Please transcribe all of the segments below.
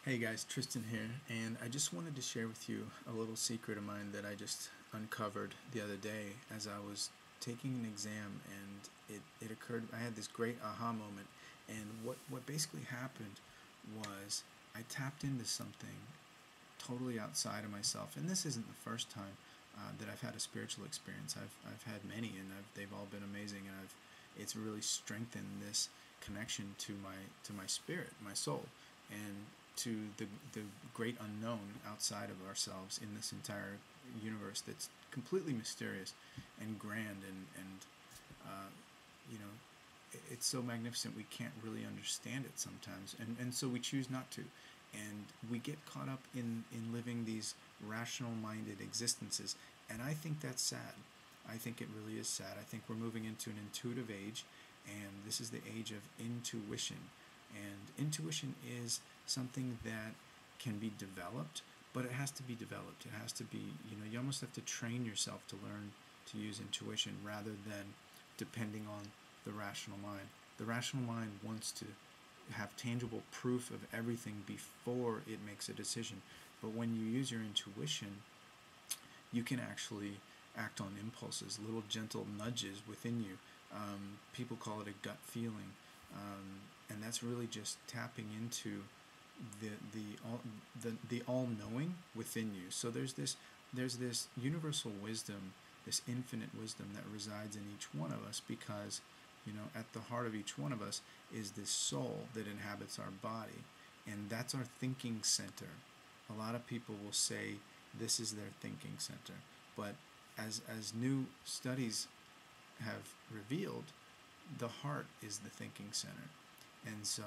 Hey guys, Tristan here, and I just wanted to share with you a little secret of mine that I just uncovered the other day as I was taking an exam, and it occurred. I had this great aha moment, and what basically happened was I tapped into something totally outside of myself, and this isn't the first time that I've had a spiritual experience. I've had many, and they've all been amazing, and it's really strengthened this connection to my spirit, my soul, and to the great unknown outside of ourselves in this entire universe that's completely mysterious and grand and uh, you know it's so magnificent we can't really understand it sometimes, and so we choose not to, and we get caught up in living these rational minded existences, and I think that's sad. I think it really is sad. I think we're moving into an intuitive age, and this is the age of intuition. And intuition is something that can be developed, but it has to be developed. It has to be, you almost have to train yourself to learn to use intuition rather than depending on the rational mind. The rational mind wants to have tangible proof of everything before it makes a decision. But when you use your intuition, you can actually act on impulses, little gentle nudges within you. People call it a gut feeling, and that's really just tapping into the all knowing within you. So there's this universal wisdom, this infinite wisdom that resides in each one of us, because at the heart of each one of us is this soul that inhabits our body, and that's our thinking center. A lot of people will say this is their thinking center, but as new studies have revealed, the heart is the thinking center. And so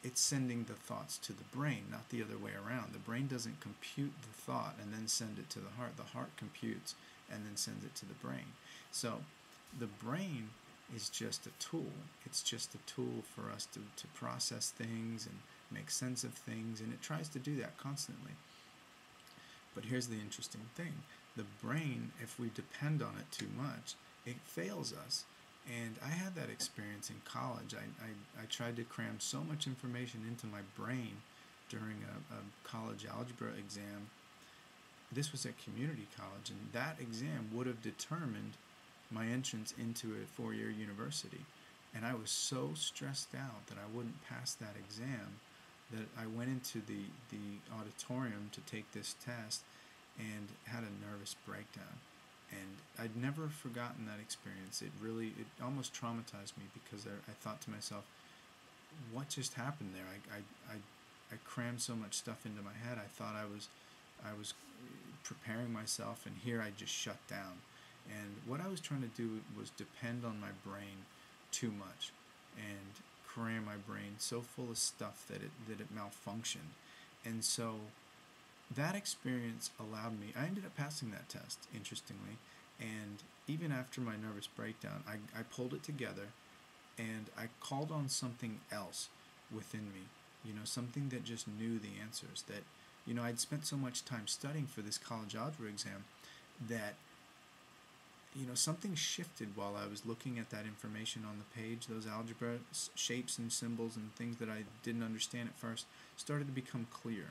it's sending the thoughts to the brain, not the other way around. The brain doesn't compute the thought and then send it to the heart. The heart computes and then sends it to the brain. So the brain is just a tool. It's just a tool for us to process things and make sense of things, and it tries to do that constantly. But here's the interesting thing. The brain, if we depend on it too much, it fails us. And I had that experience in college. I tried to cram so much information into my brain during a college algebra exam. This was at community college, and that exam would have determined my entrance into a four-year university. And I was so stressed out that I wouldn't pass that exam that I went into the auditorium to take this test and had a nervous breakdown. And I'd never forgotten that experience. It almost traumatized me, because I thought to myself, what just happened there? I crammed so much stuff into my head. I thought I was preparing myself, and here I just shut down. And what I was trying to do was depend on my brain too much and cram my brain so full of stuff that it malfunctioned. And so that experience allowed me, I ended up passing that test, interestingly, and even after my nervous breakdown, I pulled it together, and I called on something else within me, something that just knew the answers, that, I'd spent so much time studying for this college algebra exam that, something shifted while I was looking at that information on the page. Those algebra shapes and symbols and things that I didn't understand at first started to become clear.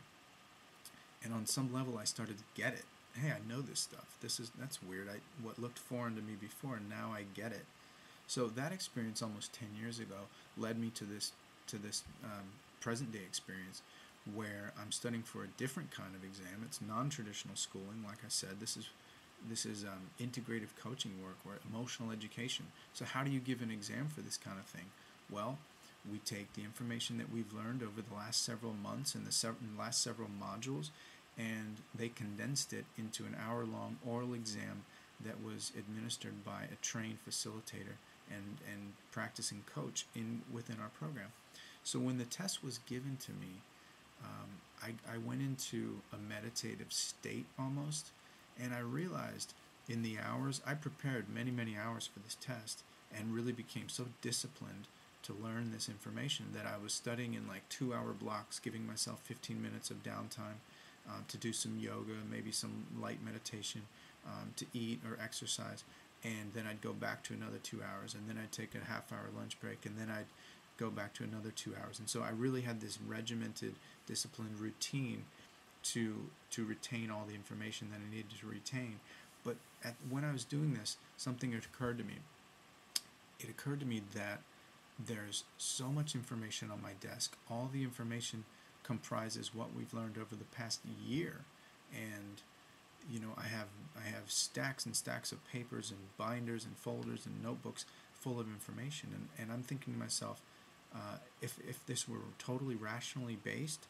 And on some level, I started to get it. Hey, I know this stuff. That's weird. What looked foreign to me before, now I get it. So that experience almost 10 years ago led me to this present day experience, where I'm studying for a different kind of exam. It's non-traditional schooling. Like I said, this is integrative coaching work, or emotional education. So how do you give an exam for this kind of thing? Well, we take the information that we've learned over the last several months and the last several modules, and they condensed it into an hour-long oral exam that was administered by a trained facilitator and practicing coach within our program. So when the test was given to me, I went into a meditative state almost, and I realized in the hours, I prepared many, many hours for this test, and really became so disciplined to learn this information that I was studying in like 2-hour blocks, giving myself 15 minutes of downtime to do some yoga, maybe some light meditation, to eat or exercise, and then I'd go back to another 2 hours, and then I'd take a half-hour lunch break, and then I'd go back to another 2 hours. And so I really had this regimented, disciplined routine to retain all the information that I needed to retain. But when I was doing this, something occurred to me. It occurred to me that there's so much information on my desk. All the information comprises what we've learned over the past year, and I have stacks and stacks of papers and binders and folders and notebooks full of information, and I'm thinking to myself, if this were totally rationally based,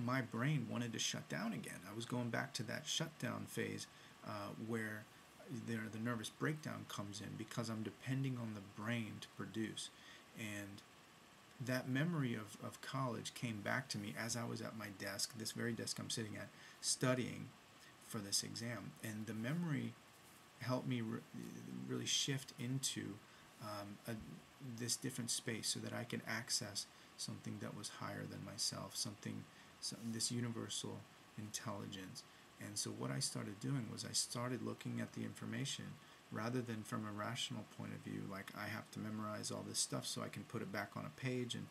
my brain wanted to shut down again. I was going back to that shutdown phase where the nervous breakdown comes in, because I'm depending on the brain to produce. And that memory of college came back to me as I was at my desk, this very desk I'm sitting at, studying for this exam. And the memory helped me really shift into this different space, so that I can access something that was higher than myself, this universal intelligence. And so what I started doing was I started looking at the information rather than from a rational point of view, like I have to memorize all this stuff so I can put it back on a page. And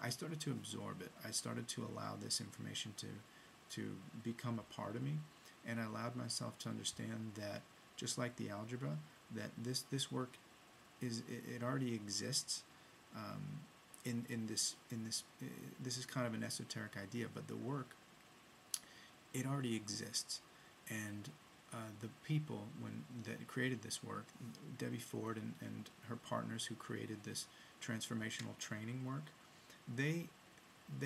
I started to absorb it. I started to allow this information to become a part of me, and I allowed myself to understand that, just like the algebra, that this work it already exists. This is kind of an esoteric idea, but the work, it already exists. And the people that created this work, Debbie Ford and her partners who created this transformational training work, they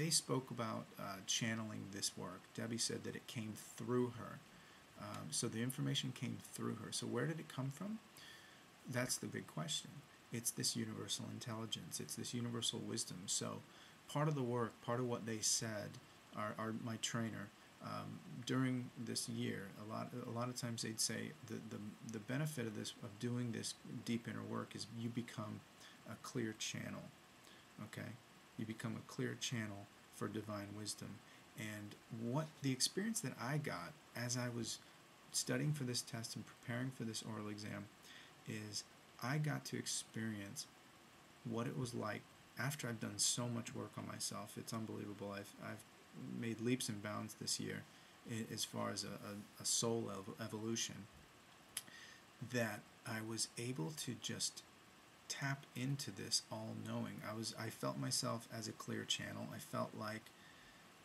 spoke about channeling this work. Debbie said that it came through her. So the information came through her. So where did it come from? That's the big question. It's this universal intelligence. It's this universal wisdom. So part of the work, part of what they said, my trainer, during this year, a lot of times they'd say the benefit of doing this deep inner work is you become a clear channel. Okay, you become a clear channel for divine wisdom. And what the experience that I got as I was studying for this test and preparing for this oral exam is I got to experience what it was like after I've done so much work on myself. It's unbelievable. I've made leaps and bounds this year as far as a soul evolution, that I was able to just tap into this all-knowing. I felt myself as a clear channel. I felt like,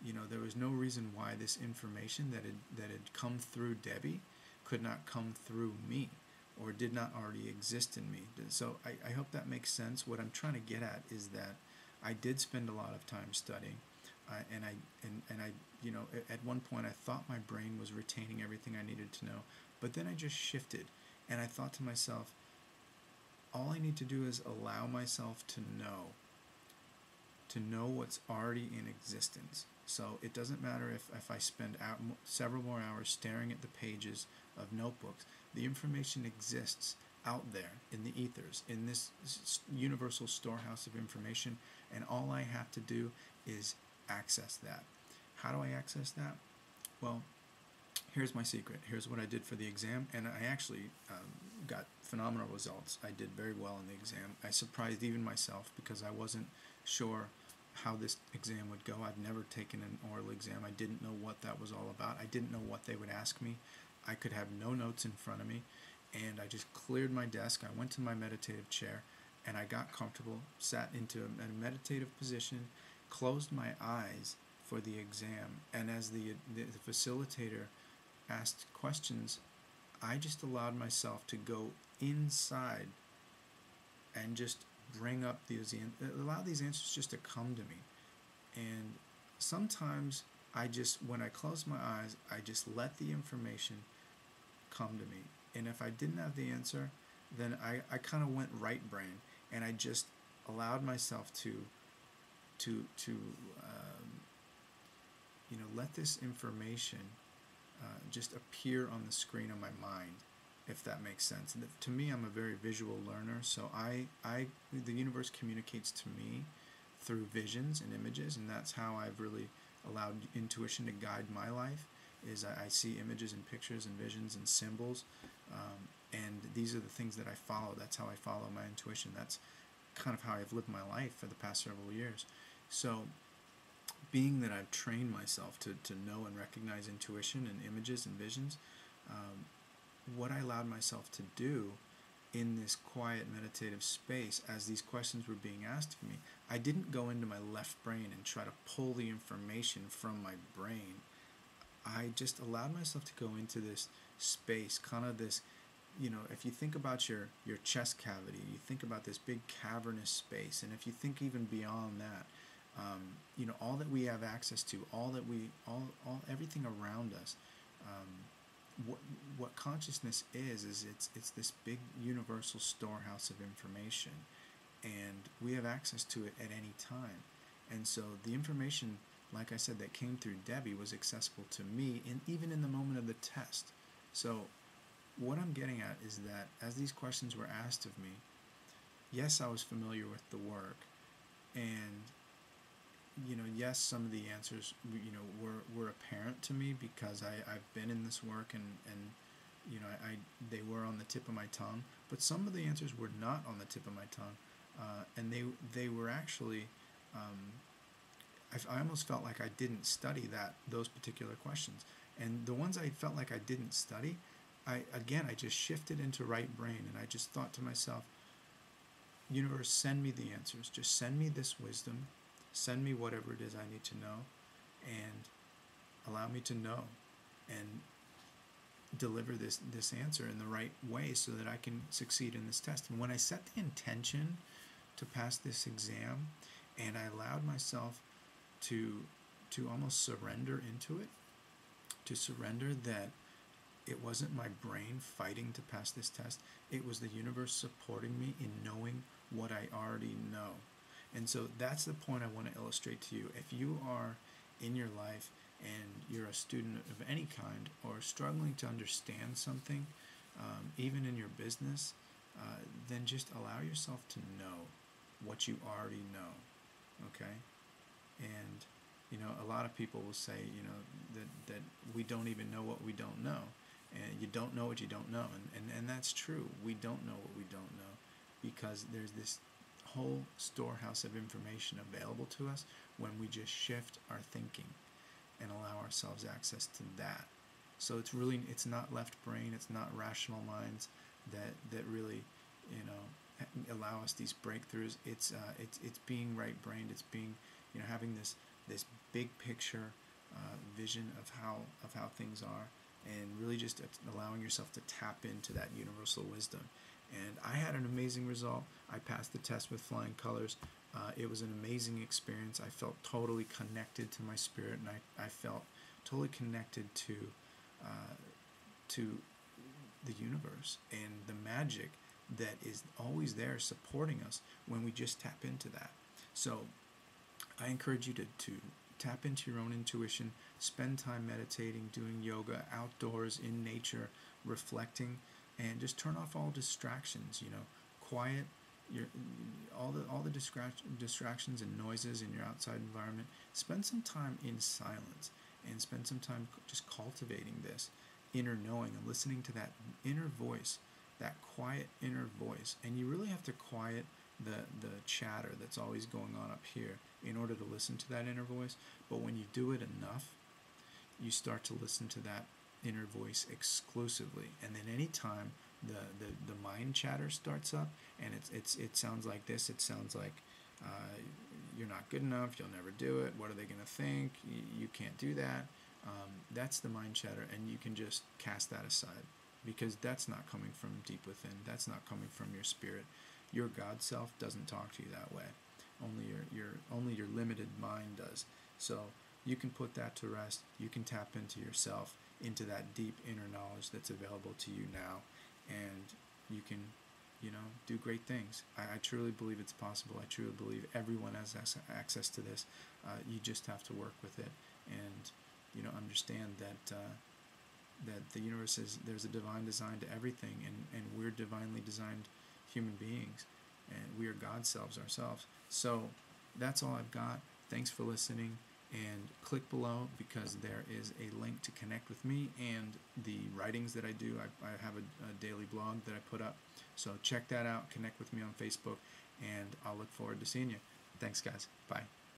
there was no reason why this information that had come through Debbie could not come through me, or did not already exist in me. So I hope that makes sense. What I'm trying to get at is that I did spend a lot of time studying, and I at one point I thought my brain was retaining everything I needed to know, but then I just shifted, and I thought to myself, all I need to do is allow myself to know what's already in existence. So it doesn't matter if I spend several more hours staring at the pages of notebooks. The information exists out there in the ethers, in this universal storehouse of information, and all I have to do is access that. How do I access that? Well, here's my secret. Here's what I did for the exam, and I actually got phenomenal results. I did very well in the exam. I surprised even myself, because I wasn't sure how this exam would go. I've never taken an oral exam. I didn't know what that was all about. I didn't know what they would ask me. I could have no notes in front of me, and I just cleared my desk. I went to my meditative chair, and I got comfortable, sat into a meditative position, closed my eyes for the exam, and as the facilitator asked questions, I just allowed myself to go inside and just allow these answers just to come to me. And sometimes when I close my eyes, I just let the information come to me. And if I didn't have the answer, then I kind of went right brain, and I just allowed myself to let this information just appear on the screen of my mind, if that makes sense. And to me, I'm a very visual learner, so the universe communicates to me through visions and images, and that's how I've really allowed intuition to guide my life. Is I see images and pictures and visions and symbols, and these are the things that I follow. That's how I follow my intuition. That's kind of how I've lived my life for the past several years. So being that I've trained myself to know and recognize intuition and images and visions, what I allowed myself to do in this quiet meditative space as these questions were being asked of me, I didn't go into my left brain and try to pull the information from my brain. I just allowed myself to go into this space, kind of this, if you think about your chest cavity, you think about this big cavernous space, and if you think even beyond that, all that we have access to, all everything around us, what consciousness is it's this big universal storehouse of information, and we have access to it at any time. And so the information, like I said, that came through Debbie was accessible to me even in the moment of the test. So what I'm getting at is that as these questions were asked of me, yes, I was familiar with the work, and yes, some of the answers were apparent to me because I've been in this work, and they were on the tip of my tongue, but some of the answers were not on the tip of my tongue, and they were actually I almost felt like I didn't study those particular questions, and the ones I felt like I didn't study, I just shifted into right brain, and I just thought to myself, universe, send me the answers, just send me this wisdom, send me whatever it is I need to know, and allow me to know and deliver this answer in the right way so that I can succeed in this test. And when I set the intention to pass this exam, and I allowed myself to almost surrender into it, to surrender that it wasn't my brain fighting to pass this test, it was the universe supporting me in knowing what I already know. And so that's the point I want to illustrate to you. If you are in your life and you're a student of any kind, or struggling to understand something, even in your business, then just allow yourself to know what you already know, okay? And, a lot of people will say, that we don't even know what we don't know. And you don't know what you don't know. And that's true. We don't know what we don't know, because there's this whole storehouse of information available to us when we just shift our thinking and allow ourselves access to that. So it's not left brain, it's not rational minds that really, allow us these breakthroughs. It's being right brained. It's being, having this big picture vision of how things are, and really just allowing yourself to tap into that universal wisdom. And I had an amazing result. I passed the test with flying colors. It was an amazing experience. I felt totally connected to my spirit, and I felt totally connected to the universe and the magic that is always there supporting us when we just tap into that. So I encourage you to tap into your own intuition, spend time meditating, doing yoga, outdoors, in nature, reflecting, and just turn off all distractions, quiet all the distractions and noises in your outside environment. Spend some time in silence, and spend some time just cultivating this inner knowing and listening to that inner voice, that quiet inner voice. And you really have to quiet the chatter that's always going on up here in order to listen to that inner voice. But when you do it enough, you start to listen to that inner voice exclusively. And then anytime the mind chatter starts up, and it sounds like this, it sounds like you're not good enough, you'll never do it, what are they going to think, you can't do that, that's the mind chatter, and you can just cast that aside, because that's not coming from deep within, that's not coming from your spirit. Your God self doesn't talk to you that way. Only your limited mind does. So you can put that to rest. You can tap into yourself, into that deep inner knowledge that's available to you now, and you can, do great things. I truly believe it's possible. I truly believe everyone has access to this. You just have to work with it, and understand that the universe there's a divine design to everything, and we're divinely designed human beings, and we are God selves ourselves. So that's all I've got. Thanks for listening, and click below, because there is a link to connect with me and the writings that I do. I have a daily blog that I put up, so check that out. Connect with me on Facebook, and I'll look forward to seeing you. Thanks, guys. Bye.